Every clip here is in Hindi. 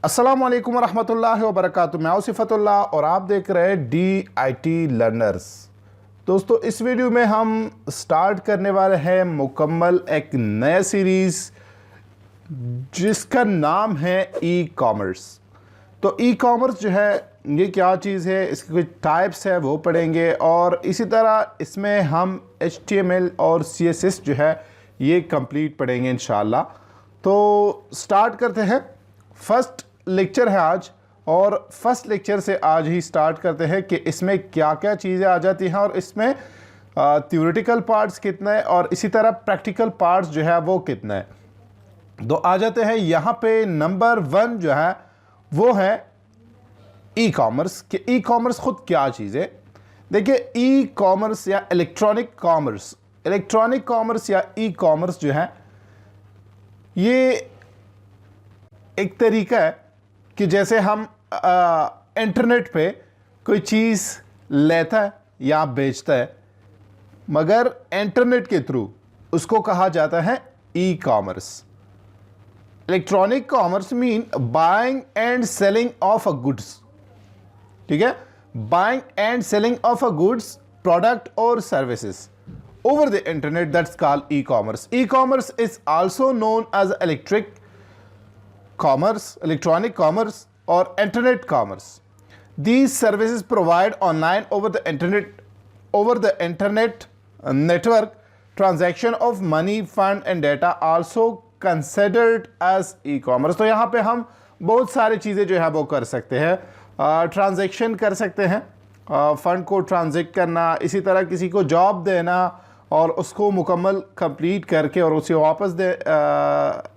अस्सलाम वालेकुम वरहमतुल्लाहि वबरकातुहू। मैं सिफ़तुल्लाह और आप देख रहे हैं DIT लर्नर्स। दोस्तों, इस वीडियो में हम स्टार्ट करने वाले हैं मुकम्मल एक नया सीरीज़ जिसका नाम है ई कॉमर्स। तो ई कॉमर्स जो है ये क्या चीज़ है, इसके कुछ टाइप्स है वो पढ़ेंगे और इसी तरह इसमें हम HTML और CSS जो है ये कंप्लीट पढ़ेंगे इंशाल्लाह। तो स्टार्ट करते हैं। फर्स्ट लेक्चर है आज और फर्स्ट लेक्चर से आज ही स्टार्ट करते हैं कि इसमें क्या क्या चीज़ें आ जाती हैं और इसमें थ्योरेटिकल पार्ट्स कितना है और इसी तरह प्रैक्टिकल पार्ट्स जो है वो कितना है। तो आ जाते हैं यहाँ पे। नंबर 1 जो है वो है ई कॉमर्स। कि ई कॉमर्स खुद क्या चीज़ है। देखिए, ई कॉमर्स या इलेक्ट्रॉनिक कॉमर्स या ई कॉमर्स जो है ये एक तरीका है कि जैसे हम इंटरनेट पे कोई चीज़ लेता है या बेचता है, मगर इंटरनेट के थ्रू उसको कहा जाता है e commerce. Electronic commerce mean buying and selling of a goods. ठीक है, buying and selling of a goods, product और services over the internet, that's called e-commerce. E-commerce is also known as electronic commerce or internet commerce. These services provide online over the internet network transaction of money, fund and data, also considered as e-commerce. तो यहाँ पे हम बहुत सारी चीज़ें जो है वो कर सकते हैं। ट्रांजैक्शन कर सकते हैं, फंड को ट्रांजेक्ट करना, इसी तरह किसी को जॉब देना और उसको मुकम्मल कंप्लीट करके और उसे वापस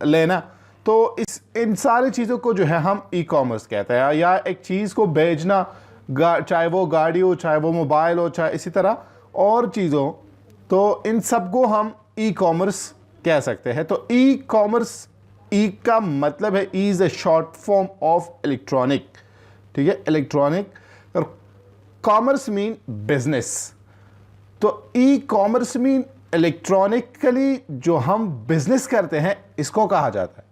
लेना। तो इन सारी चीज़ों को जो है हम ई कॉमर्स कहते हैं। या एक चीज़ को भेजना, चाहे वो गाड़ी हो, चाहे वो मोबाइल हो, चाहे इसी तरह और चीज़ों, तो इन सबको हम ई कॉमर्स कह सकते हैं। तो ई कॉमर्स, ई का मतलब है, E is a short form of electronic. ठीक है, इलेक्ट्रॉनिक और कॉमर्स मीन बिजनेस। तो ई कॉमर्स मीन इलेक्ट्रॉनिकली जो हम बिजनेस करते हैं इसको कहा जाता है।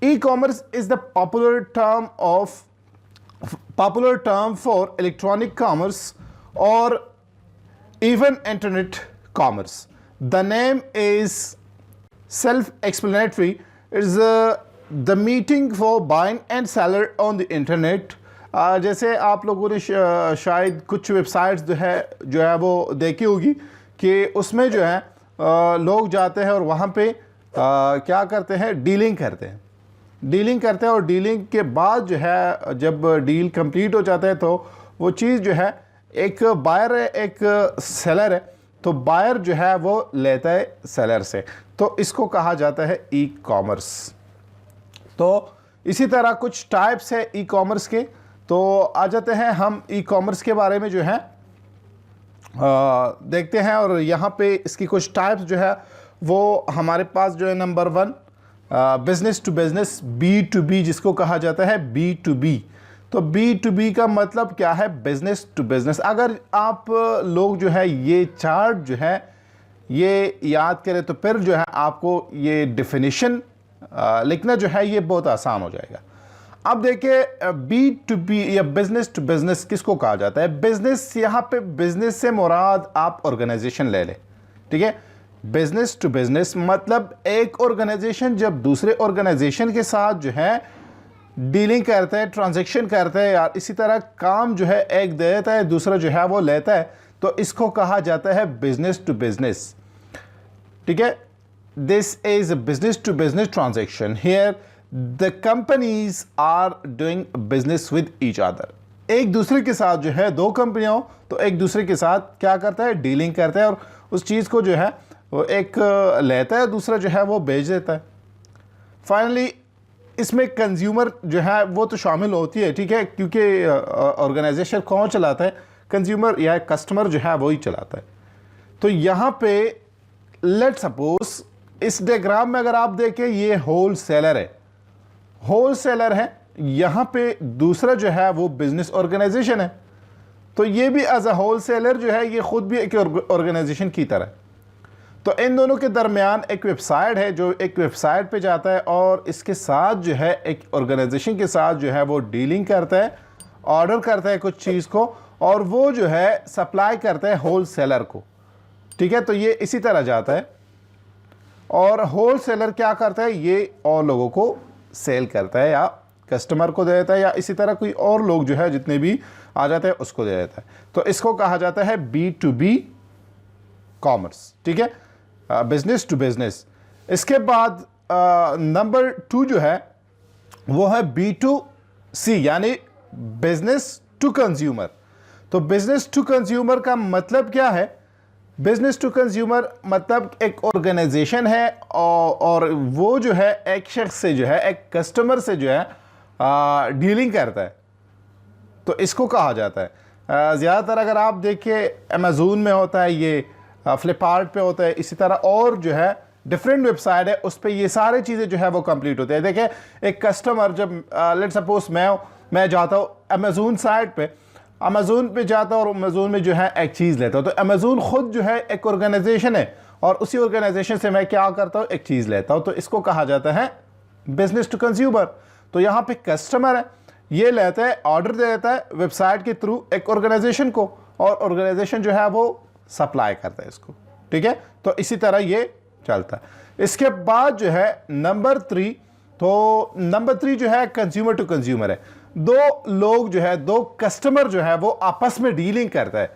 E commerce is the popular term for electronic commerce और even internet commerce. The name is self explanatory. Is the meeting for buying and seller on the internet. जैसे आप लोगों ने शायद कुछ वेबसाइट्स जो है वो देखी होगी कि उसमें जो है लोग जाते हैं और वहाँ पे क्या करते हैं, डीलिंग करते हैं और डीलिंग के बाद जो है जब डील कंप्लीट हो जाता है तो वो चीज़ जो है, एक बायर है एक सेलर है, तो बायर जो है वो लेता है सेलर से, तो इसको कहा जाता है ई कॉमर्स। तो इसी तरह कुछ टाइप्स है ई कॉमर्स के। तो आ जाते हैं हम ई कॉमर्स के बारे में जो है देखते हैं और यहाँ पे इसकी कुछ टाइप्स जो है वो हमारे पास जो है। Number 1 business to business, B2B जिसको कहा जाता है B2B। तो B2B का मतलब क्या है, बिजनेस टू बिजनेस। अगर आप लोग जो है ये चार्ट जो है ये याद करें तो फिर जो है आपको ये डेफिनेशन लिखना जो है ये बहुत आसान हो जाएगा। अब देखिए, B2B या बिजनेस टू बिजनेस किसको कहा जाता है। बिजनेस, यहाँ पे बिजनेस से मुराद आप ऑर्गेनाइजेशन ले लें। ठीक है, बिजनेस टू बिजनेस मतलब एक ऑर्गेनाइजेशन जब दूसरे ऑर्गेनाइजेशन के साथ जो है डीलिंग करता है, ट्रांजैक्शन करता है, या इसी तरह काम जो है एक देता है दूसरा जो है वो लेता है, तो इसको कहा जाता है बिजनेस टू बिजनेस। ठीक है, this is business to business transaction. Here The companies are doing business with each other. एक दूसरे के साथ जो है, दो कंपनियां हो तो एक दूसरे के साथ क्या करता है, डीलिंग करता है और उस चीज़ को जो है वो एक लेता है, दूसरा जो है वो बेच देता है। फाइनली इसमें कंज्यूमर जो है वो तो शामिल होती है। ठीक है, क्योंकि ऑर्गेनाइजेशन कौन चलाता है, कंज्यूमर या कस्टमर जो है वो ही चलाता है। तो यहाँ पे लेट सपोज इस डायग्राम में अगर आप देखें, ये होल सेलर है, यहाँ पे दूसरा जो है वो बिजनेस ऑर्गेनाइजेशन है। तो ये भी एज अ होल सेलर जो है ये खुद भी एक ऑर्गेनाइजेशन की तरह। तो इन दोनों के दरमियान एक वेबसाइट है जो एक वेबसाइट पे जाता है और इसके साथ जो है एक ऑर्गेनाइजेशन के साथ जो है वो डीलिंग करता है, ऑर्डर करता है कुछ चीज़ को और वो जो है सप्लाई करता है होल सेलर को। ठीक है, तो ये इसी तरह जाता है और होल सेलर क्या करता है, ये और लोगों को सेल करता है या कस्टमर को दे देता है या इसी तरह कोई और लोग जो है जितने भी आ जाते हैं उसको दे देता है। तो इसको कहा जाता है B2B कॉमर्स। ठीक है, बिजनेस टू बिजनेस। इसके बाद नंबर 2 जो है वो है B2C यानी बिजनेस टू कंज्यूमर। तो बिजनेस टू कंज्यूमर का मतलब क्या है? बिजनेस टू कंज्यूमर मतलब एक ऑर्गेनाइजेशन है और वो जो है एक शख्स से जो है एक कस्टमर से जो है डीलिंग करता है, तो इसको कहा जाता है। ज़्यादातर अगर आप देखिए अमेज़ोन में होता है, ये फ्लिपकार्ट पे होता है, इसी तरह और जो है डिफरेंट वेबसाइट है उस पर ये सारी चीज़ें जो है वो कंप्लीट होते हैं। देखिए एक कस्टमर जब लेट सपोज मैं जाता हूँ अमेज़ोन साइट पे, अमेज़ोन पे जाता हूँ और अमेज़ोन में जो है एक चीज़ लेता हूँ, तो अमेज़ोन ख़ुद जो है एक ऑर्गेनाइजेशन है और उसी ऑर्गेनाइजेशन से मैं क्या करता हूँ, एक चीज़ लेता हूँ, तो इसको कहा जाता है बिजनेस टू कंज्यूमर। तो यहाँ पे कस्टमर है, ये लेता है, ऑर्डर दे देता है वेबसाइट के थ्रू एक ऑर्गेनाइजेशन को और ऑर्गेनाइजेशन जो है वो सप्लाई करता है इसको। ठीक है, तो इसी तरह ये चलता है। इसके बाद जो है नंबर 3, तो नंबर 3 जो है कंज्यूमर टू कंज्यूमर है। दो लोग जो है, दो कस्टमर जो है वो आपस में डीलिंग करता है।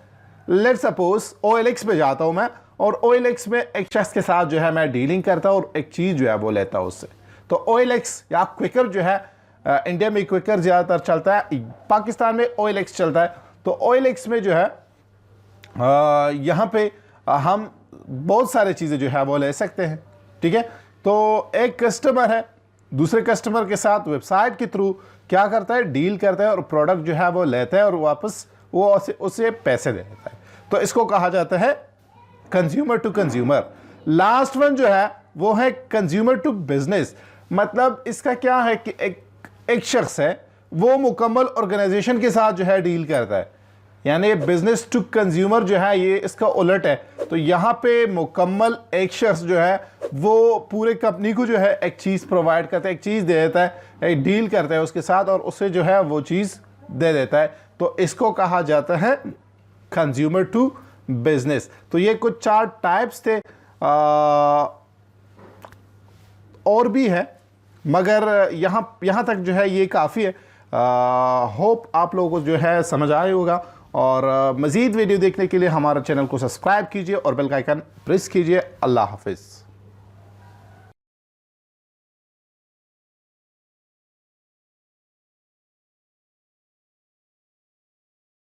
लेट सपोज OLX पे जाता हूं मैं और OLX में एक शख्स के साथ जो है मैं डीलिंग करता हूं और एक चीज़ जो है वो लेता हूं उससे। तो OLX या क्विकर जो है, इंडिया में क्विकर ज़्यादातर चलता है, पाकिस्तान में OLX चलता है। तो OLX में जो है यहाँ पे हम बहुत सारे चीज़ें जो है वो ले सकते हैं। ठीक है, तो एक कस्टमर है दूसरे कस्टमर के साथ वेबसाइट के थ्रू क्या करता है, डील करता है और प्रोडक्ट जो है वो लेता है और वापस वो उसे पैसे दे देता है। तो इसको कहा जाता है consumer to consumer. Last one जो है वो है कंज्यूमर टू बिजनेस। मतलब इसका क्या है कि एक शख्स है वो मुकम्मल ऑर्गेनाइजेशन के साथ जो है डील करता है, यानी बिजनेस टू कंज्यूमर जो है ये इसका उलट है। तो यहाँ पे मुकम्मल एक शख्स जो है वो पूरे कंपनी को जो है एक चीज़ प्रोवाइड करता है, एक चीज़ दे देता है, एक डील करता है उसके साथ और उससे जो है वो चीज़ दे देता है। तो इसको कहा जाता है कंज्यूमर टू बिजनेस। तो ये कुछ 4 टाइप्स थे, और भी है मगर यहाँ तक जो है ये काफ़ी है। होप आप लोगों को जो है समझ आया होगा और मज़ीद वीडियो देखने के लिए हमारा चैनल को सब्सक्राइब कीजिए और बेल का आइकन प्रेस कीजिए। अल्लाह हाफिज़।